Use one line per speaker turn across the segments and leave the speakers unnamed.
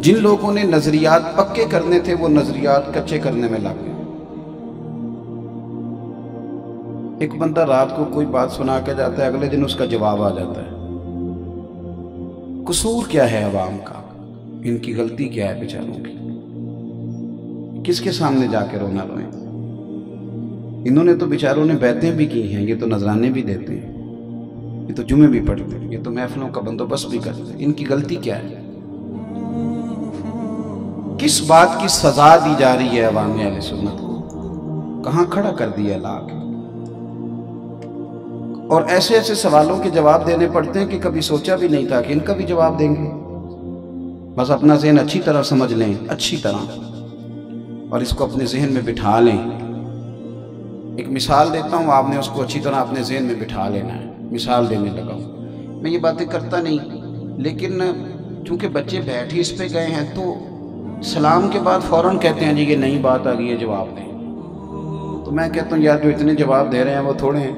جن لوگوں نے نظریات پکے کرنے تھے وہ نظریات کچے کرنے میں لگ گئے۔ ایک بندہ رات کو کوئی بات سنا کے جاتا ہے، اگلے دن اس کا جواب آ جاتا ہے۔ قصور کیا ہے عوام کا؟ ان کی غلطی کیا ہے بیچاروں کی؟ کس کے سامنے جا کے رونا روئیں؟ انہوں نے تو بیچاروں نے بیعتیں بھی کی ہیں، یہ تو نذرانے بھی دیتے ہیں، یہ تو جمعے بھی پڑھتے ہیں، یہ تو محفلوں کا بندوبست بھی کرتے ہیں۔ ان کی غلطی کیا ہے؟ کس بات کی سزا دی جا رہی ہے عوام اہل سنت کو؟ کہاں کھڑا کر دیا لا کے؟ اور ایسے ایسے سوالوں کے جواب دینے پڑتے ہیں کہ کبھی سوچا بھی نہیں تھا کہ ان کا بھی جواب دیں گے۔ بس اپنا ذہن اچھی طرح سمجھ لیں، اچھی طرح، اور اس کو اپنے ذہن میں بٹھا لیں۔ ایک مثال دیتا ہوں، آپ نے اس کو اچھی طرح اپنے ذہن میں بٹھا لینا ہے۔ مثال دینے لگا ہوں، میں یہ باتیں کرتا نہیں، لیکن چونکہ بچے بیٹھ ہی اس پہ گئے ہیں تو سلام کے بعد فوراً کہتے ہیں جی یہ نئی بات آ گئی ہے، جواب دیں۔ تو میں کہتا ہوں یار جو اتنے جواب دے رہے ہیں وہ تھوڑے ہیں،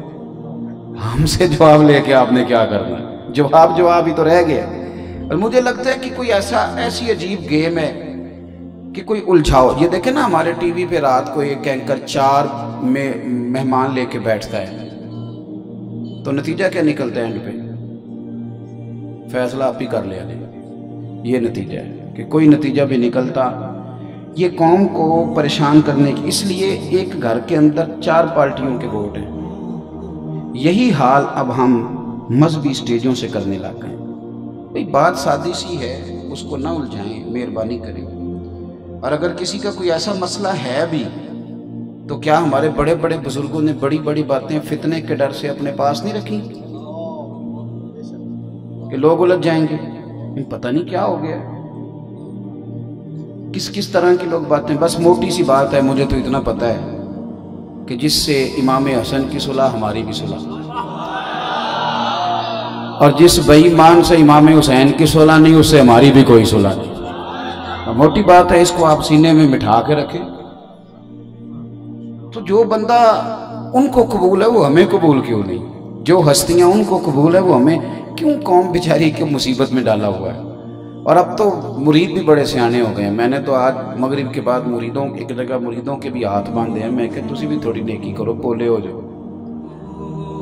ہم سے جواب لے کے آپ نے کیا کرنا ہے؟ جواب ہی تو رہ گیا۔ اور مجھے لگتا ہے کہ کوئی ایسی عجیب گیم ہے کہ کوئی الجھاؤ۔ یہ دیکھیں نا ہمارے ٹی وی پہ رات کو ایک اینکر 4 مہمان لے کے بیٹھتا ہے، تو نتیجہ کیا نکلتا ہے؟ اینڈ پہ فیصلہ آپ ہی کر لیا جائے، یہ نتیجہ ہے کہ کوئی نتیجہ بھی نکلتا۔ یہ قوم کو پریشان کرنے کی، اس لیے ایک گھر کے اندر 4 پارٹیوں کے ووٹ ہیں۔ یہی حال اب ہم مذہبی سٹیجوں سے کرنے لگ گئے۔ بھئی بات سادی سی ہے، اس کو نہ الجھائیں، مہربانی کریں۔ اور اگر کسی کا کوئی ایسا مسئلہ ہے بھی تو کیا ہمارے بڑے بڑے بزرگوں نے بڑی بڑی باتیں فتنے کے ڈر سے اپنے پاس نہیں رکھی کہ لوگ الجھ جائیں گے؟ پتہ نہیں کیا ہو گیا، کس طرح کی لوگ باتیں۔ بس موٹی سی بات ہے، مجھے تو اتنا پتہ ہے کہ جس سے امام حسن کی صلح ہماری بھی صلح، اور جس بے ایمان سے امام حسین کی صلح نہیں اس سے ہماری بھی کوئی صلح نہیں۔ موٹی بات ہے، اس کو آپ سینے میں مٹھا کے رکھیں۔ تو جو بندہ ان کو قبول ہے وہ ہمیں قبول کیوں نہیں؟ جو ہستیاں ان کو قبول ہے وہ ہمیں کیوں قوم بیچاری کی مصیبت میں ڈالا ہوا ہے؟ اور اب تو مرید بھی بڑے سیانے ہو گئے ہیں۔ میں نے تو آج مغرب کے بعد مریدوں ایک جگہ مریدوں کے بھی ہاتھ باندھے ہیں، میں کہ تسی بھی تھوڑی نیکی کرو، پولے ہو جاؤ،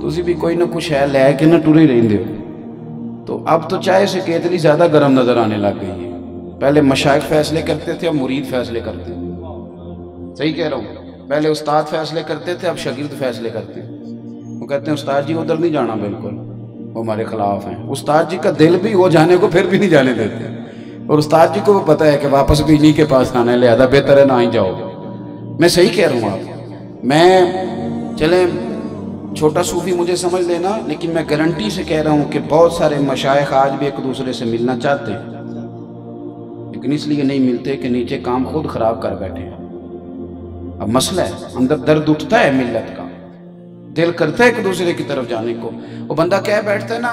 تسی بھی کوئی نہ کچھ ہے لے کے نہ ٹرے رہندے ہو۔ تو اب تو چائے سے کتنی زیادہ گرم نظر آنے لگ گئی ہے۔ پہلے مشائخ فیصلے کرتے تھے، اب مرید فیصلے کرتے ہیں۔ صحیح کہہ رہا ہوں؟ پہلے استاد فیصلے کرتے تھے، اب شاگرد فیصلے کرتے ہیں۔ وہ کہتے ہیں استاد جی ادھر نہیں جانا، بالکل وہ ہمارے خلاف ہیں۔ استاد جی کا دل بھی وہ جانے کو پھر بھی نہیں جانے دیتے، اور استاد جی کو وہ پتہ ہے کہ واپس بھی انہی کے پاس آنا ہے، لہذا بہتر ہے نہ ہی جاؤ۔ میں صحیح کہہ رہا ہوں آپ؟ میں چلیں چھوٹا صوفی مجھے سمجھ لینا، لیکن میں گارنٹی سے کہہ رہا ہوں کہ بہت سارے مشائخ آج بھی ایک دوسرے سے ملنا چاہتے ہیں، لیکن اس لیے نہیں ملتے کہ نیچے کام خود خراب کر بیٹھے ہیں۔ اب مسئلہ ہے، اندر درد اٹھتا ہے ملت کا، دل کرتا ہے ایک دوسرے کی طرف جانے کو۔ وہ بندہ کہہ بیٹھتا ہے نا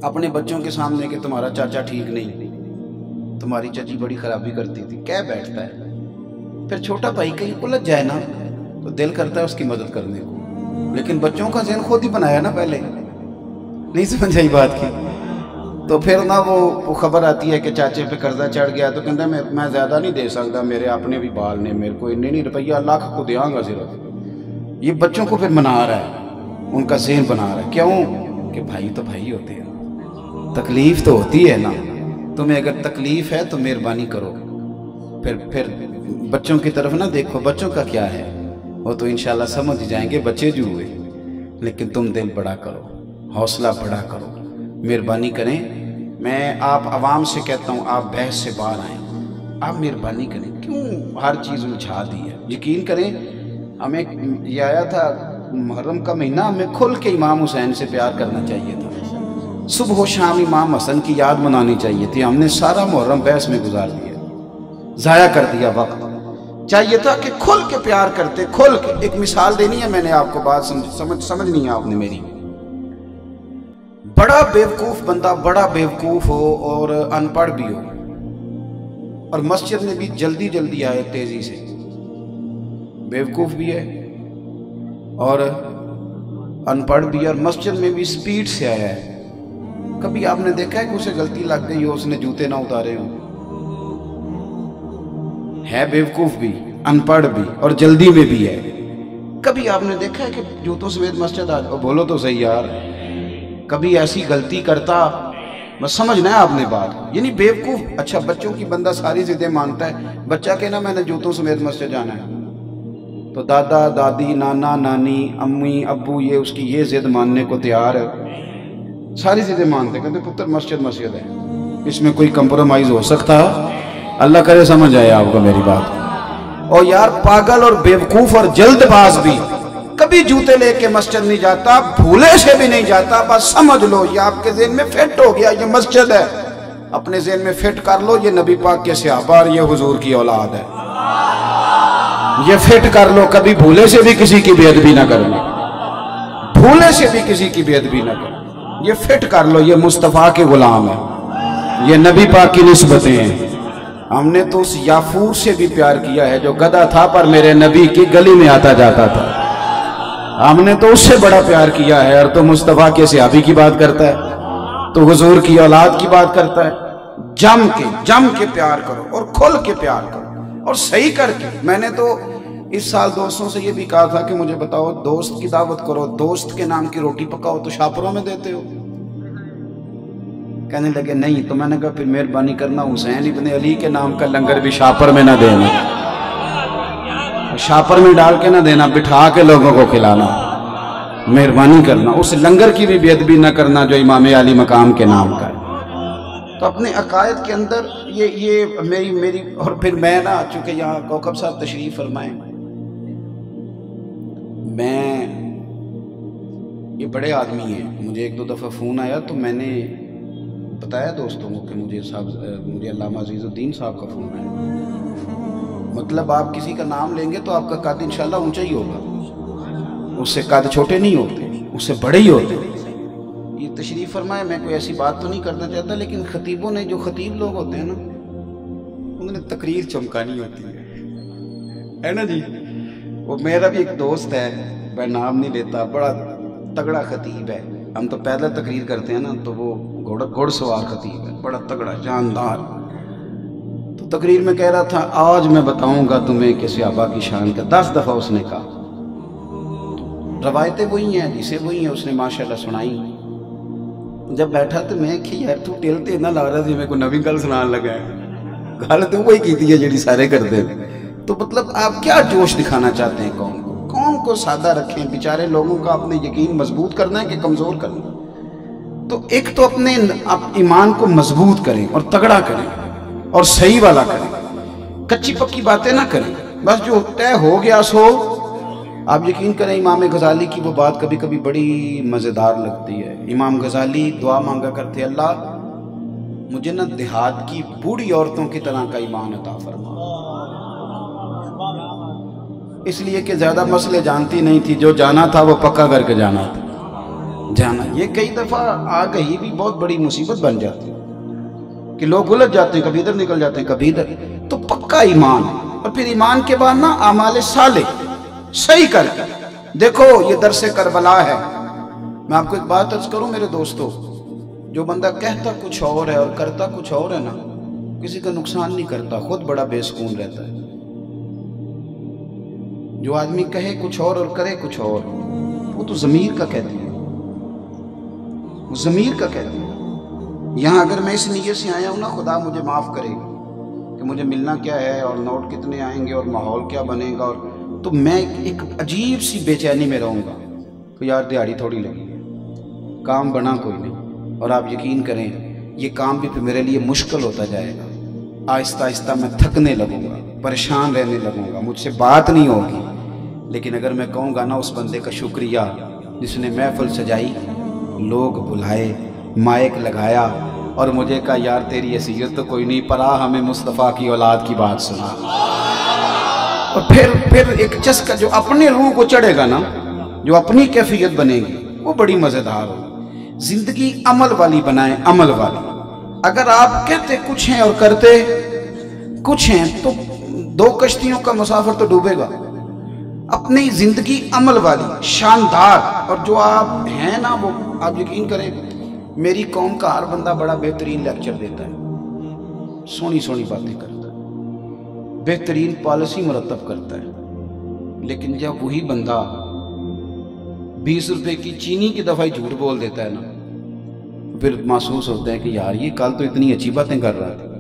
اپنے بچوں کے سامنے کہ تمہارا چاچا ٹھیک نہیں، تمہاری چچی بڑی خرابی کرتی تھی، کہہ بیٹھتا ہے۔ پھر چھوٹا بھائی کہیں الجھ جائے نا تو دل کرتا ہے اس کی مدد کرنے کو، لیکن بچوں کا ذہن خود ہی بنایا نا، پہلے نہیں سمجھ آئی بات کی۔ تو پھر نہ وہ خبر آتی ہے کہ چاچے پہ قرضہ چڑھ گیا تو کہتا ہے میں زیادہ نہیں دے سکتا، میرے اپنے بھی بال نے، میرے کو نہیں روپیہ لاکھ کو دیاں گا صرف۔ یہ بچوں کو پھر منا رہا ہے، ان کا ذہن بنا رہا ہے۔ کیوں؟ کہ بھائی تو بھائی ہوتے ہیں، تکلیف تو ہوتی ہے نا۔ تمہیں اگر تکلیف ہے تو مہربانی کرو، پھر بچوں کی طرف نہ دیکھو، بچوں کا کیا ہے، وہ تو انشاءاللہ سمجھ جائیں گے، بچے جو ہوئے۔ لیکن تم دل بڑا کرو، حوصلہ بڑا کرو، مہربانی کریں۔ میں آپ عوام سے کہتا ہوں، آپ بحث سے باہر آئیں، آپ مہربانی کریں، کیوں ہر چیز الجھا دی ہے؟ یقین کریں، ہمیں یہ آیا تھا محرم کا مہینہ، ہمیں کھل کے امام حسین سے پیار کرنا چاہیے تھا، صبح و شام امام حسن کی یاد منانی چاہیے تھی۔ ہم نے سارا محرم بحث میں گزار دیا، ضائع کر دیا وقت۔ چاہیے تھا کہ کھل کے پیار کرتے، کھل کے۔ ایک مثال دینی ہے میں نے آپ کو، بات سمجھنی ہے آپ نے میری۔ بڑا بیوقوف بندہ، بڑا بیوقوف ہو اور ان پڑھ بھی ہو، اور مسجد میں بھی جلدی جلدی آئے، تیزی سے، بیوقوف بھی ہے اور ان پڑھ بھی ہے، اور مسجد میں بھی سپیڈ سے آیا ہے۔ کبھی آپ نے دیکھا ہے کہ اسے غلطی لگ گئی ہو، اس نے جوتے نہ اتارے ہوں؟ ہے बेवकूफ़ भी, अनपढ़ भी और जल्दी में भी है। कभी आपने देखा है कि जूतों समेत मस्जिद आ जाओ? बोलो तो सही यार, कभी ऐसी गलती करता? बस समझना है आपने बात को, यानी बेवकूफ़। अच्छा, बच्चों की बंदा सारी ज़िद्दें मानता है, बच्चा कहना मैंने जूतों समेत मस्जिद जाना है, तो दादा दादी नाना नानी अम्मी अब्बू ये उसकी ये ज़िद मानने को तैयार है, सारी ज़िद्दें मानते, कहते पुत्र मस्जिद मस्जिद है, इसमें कोई कंप्रोमाइज़ हो सकता? अल्लाह करे समझ आए आपको मेरी बात। और यार पागल और बेवकूफ़ और जल्दबाज भी कभी जूते लेके मस्जिद नहीं जाता, भूले से भी नहीं जाता। बस समझ लो ये आपके ज़हन में फिट हो गया, ये मस्जिद है, अपने ज़हन में फिट कर लो ये नबी पाक के सहाबा और ये हुजूर की औलाद है, ये फिट कर लो। कभी भूले से भी किसी की बेअदबी ना करना, भूले से भी किसी की बेअदबी ना करना, ये फिट कर लो, ये मुस्तफ़ा के गुलाम है, ये नबी पाक की निस्बतें हैं। हमने तो उस याफूर से भी प्यार किया है जो गधा था पर मेरे नबी की गली में आता जाता था, हमने तो उससे बड़ा प्यार किया है। और तो मुस्तफ़ा के सहाबी की बात करता है, तो हुजूर की औलाद की बात करता है। जम के प्यार करो और खुल के प्यार करो और सही करके। मैंने तो इस साल दोस्तों से ये भी कहा था कि मुझे बताओ, दोस्त की दावत करो, दोस्त के नाम की रोटी पकाओ तो शापरों में देते हो? कहने लगे नहीं। तो मैंने कहा फिर मेहरबानी करना हुसैन इब्ने अली के नाम का लंगर भी शापर में ना देना, शापर में डाल के ना देना, बिठा के लोगों को खिलाना, मेहरबानी करना। उस लंगर की भी बेअदबी ना करना जो इमाम अली मकाम के नाम का है। तो अपने अकायद के अंदर ये मेरी और फिर मैं ना, चूंकि यहाँ कौकब साहब तशरीफ फरमाए, मैं ये बड़े आदमी हैं, मुझे एक दो दफ़ा फ़ोन आया तो मैंने बताया दोस्तों को कि मुझे अल्लामा अज़ीज़ुद्दीन साहब का फ़ोन आया। मतलब आप किसी का नाम लेंगे तो आपका कद इंशाल्लाह ऊंचा ही होगा, उससे कद छोटे नहीं होते, उससे बड़े ही होते। ये तशरीफ़ फरमाए, मैं कोई ऐसी बात तो नहीं करना चाहता, लेकिन ख़तीबों ने, जो ख़तीब लोग होते हैं ना, उन्होंने तकरीर चमकानी होती है ना जी। वो मेरा भी एक दोस्त है, मैं नाम नहीं लेता, बड़ा तगड़ा ख़तीब है। हम तो पैदल तकरीर करते हैं ना, तो वो घुड़सवार ख़तीब है, बड़ा तगड़ा जानदार। तो तकरीर में कह रहा था आज मैं बताऊंगा तुम्हें कि सहाबा की शान का। 10 दफ़ा उसने कहा, रवायतें वही हैं, जिसे वही हैं उसने माशाल्लाह सुनाई। जब बैठा तो मैं कि यार तू टेल ते ना ला रहा थी, मेरे को नवी गल सुनान लगा है, गल तो वही की है जी सारे करते हैं। तो मतलब आप क्या जोश दिखाना चाहते हैं? कौन को सादा रखें? बेचारे लोगों का अपने यकीन मजबूत करना है कि कमज़ोर करना? तो एक तो अपने आप ईमान को मजबूत करें और तगड़ा करें और सही वाला करें, कच्ची पक्की बातें ना करें। बस जो तय हो गया सो। आप यकीन करें, इमाम गजाली की वो बात कभी कभी बड़ी मज़ेदार लगती है। इमाम गजाली दुआ मांगा करते, अल्लाह मुझे ना देहात की बूढ़ी औरतों की तरह का ईमान अता फरमा, इसलिए कि ज़्यादा मसले जानती नहीं थी, जो जाना था वो पक्का करके जाना था। ये कई दफ़ा आ गई भी बहुत बड़ी मुसीबत बन जाती है कि लोग उलझ जाते हैं, कभी इधर निकल जाते हैं कभी इधर। तो पक्का ईमान, और फिर ईमान के बाद ना आमाले साले सही करके। देखो ये दरसे करबला है। मैं आपको एक बात अर्ज करूं मेरे दोस्तों, जो बंदा कहता कुछ और है और करता कुछ और है ना, किसी का नुकसान नहीं करता, खुद बड़ा बेसुकून रहता है। जो आदमी कहे कुछ और करे कुछ और, वो तो ज़मीर का कहती है, वो ज़मीर का कहती है। यहाँ अगर मैं इस नीयत से आया हूँ ना, खुदा मुझे माफ़ करे कि मुझे मिलना क्या है और नोट कितने आएंगे और माहौल क्या बनेगा, और तो मैं एक अजीब सी बेचैनी में रहूँगा कि यार दिहाड़ी थोड़ी लगी है, काम बना कोई नहीं। और आप यकीन करें ये काम भी फिर मेरे लिए मुश्किल होता जाएगा। आहिस्ता आहिस्ता मैं थकने लगूंगा, परेशान रहने लगूंगा, मुझसे बात नहीं होगी। लेकिन अगर मैं कहूँगा ना उस बंदे का शुक्रिया जिसने महफिल सजाई, लोग बुलाए, माइक लगाया और मुझे कहा यार तेरी हैसियत तो कोई नहीं, पर हमें मुस्तफ़ा की औलाद की बात सुना, और फिर एक चस्का जो अपने रूह को चढ़ेगा ना, जो अपनी कैफियत बनेगी, वो बड़ी मज़ेदार हो। जिंदगी अमल वाली बनाए, अमल वाली। अगर आप कहते कुछ हैं और करते कुछ हैं तो 2 कश्तियों का मुसाफिर तो डूबेगा। अपनी जिंदगी अमल वाली, शानदार। और जो आप हैं ना, वो आप यकीन करें, मेरी कौम का हर बंदा बड़ा बेहतरीन लेक्चर देता है, सोनी सोनी बातें करता है, बेहतरीन पॉलिसी मुरतब करता है, लेकिन जब वही बंदा 20 रुपए की चीनी की दफ़ा ही झूठ बोल देता है ना, फिर महसूस होता है कि यार ये कल तो इतनी अच्छी बातें कर रहा था।